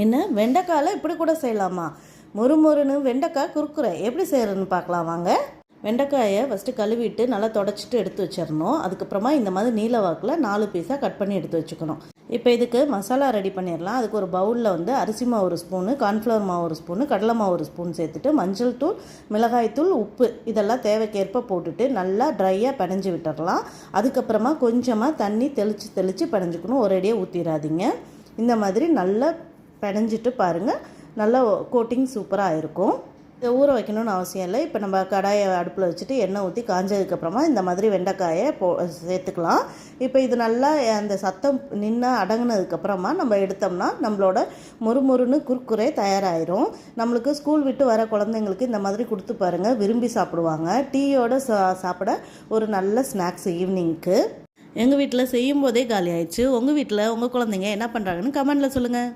என்ன வெண்டைக்காயில் இப்படி கூட செய்யலாமா? மொறுமொறுன்னு வெண்டைக்காய் குறுக்குறை எப்படி செய்கிறதுன்னு பார்க்கலாம் வாங்க. வெண்டைக்காயை ஃபஸ்ட்டு கழுவிட்டு நல்லா தொடச்சிட்டு எடுத்து வச்சிடணும். அதுக்கப்புறமா இந்த மாதிரி நீல வாக்கில் 4 பீஸாக கட் பண்ணி எடுத்து வச்சுக்கணும். இப்போ இதுக்கு மசாலா ரெடி பண்ணிடலாம். அதுக்கு ஒரு பவுலில் வந்து அரிசி மாவு 1 ஸ்பூனு, கார்ன்ஃப்ளவர் மாவு 1 ஸ்பூனு, கடலை மாவு 1 ஸ்பூன் சேர்த்துட்டு மஞ்சள் தூள், மிளகாய் தூள், உப்பு இதெல்லாம் தேவைக்கேற்ப போட்டுட்டு நல்லா ட்ரையாக பிணைஞ்சி விட்டுடலாம். அதுக்கப்புறமா கொஞ்சமாக தண்ணி தெளித்து பிணைஞ்சிக்கணும். ஒரேடியாக ஊற்றிடாதீங்க. இந்த மாதிரி நல்லா பிணைஞ்சிட்டு பாருங்கள், நல்லா கோட்டிங் சூப்பராக இருக்கும். இதை ஊற வைக்கணும்னு அவசியம் இல்லை. இப்போ நம்ம கடாயை அடுப்பில் வச்சுட்டு எண்ணெய் ஊற்றி காஞ்சதுக்கப்புறமா இந்த மாதிரி வெண்டைக்காயை சேர்த்துக்கலாம். இப்போ இது நல்லா அந்த சத்தம் நின்று அடங்கினதுக்கப்புறமா நம்ம எடுத்தோம்னா நம்மளோட மொறுமொறுன்னு குறுக்குறே தயாராகிடும். நம்மளுக்கு ஸ்கூல் விட்டு வர குழந்தைங்களுக்கு இந்த மாதிரி கொடுத்து பாருங்கள், விரும்பி சாப்பிடுவாங்க. டீயோடு சாப்பிட ஒரு நல்ல ஸ்நாக்ஸ் ஈவினிங்க்கு. எங்கள் வீட்டில் செய்யும் போதே காலி ஆயிடுச்சு. உங்கள் வீட்டில் உங்கள் குழந்தைங்க என்ன பண்ணுறாங்கன்னு கமெண்டில் சொல்லுங்கள்.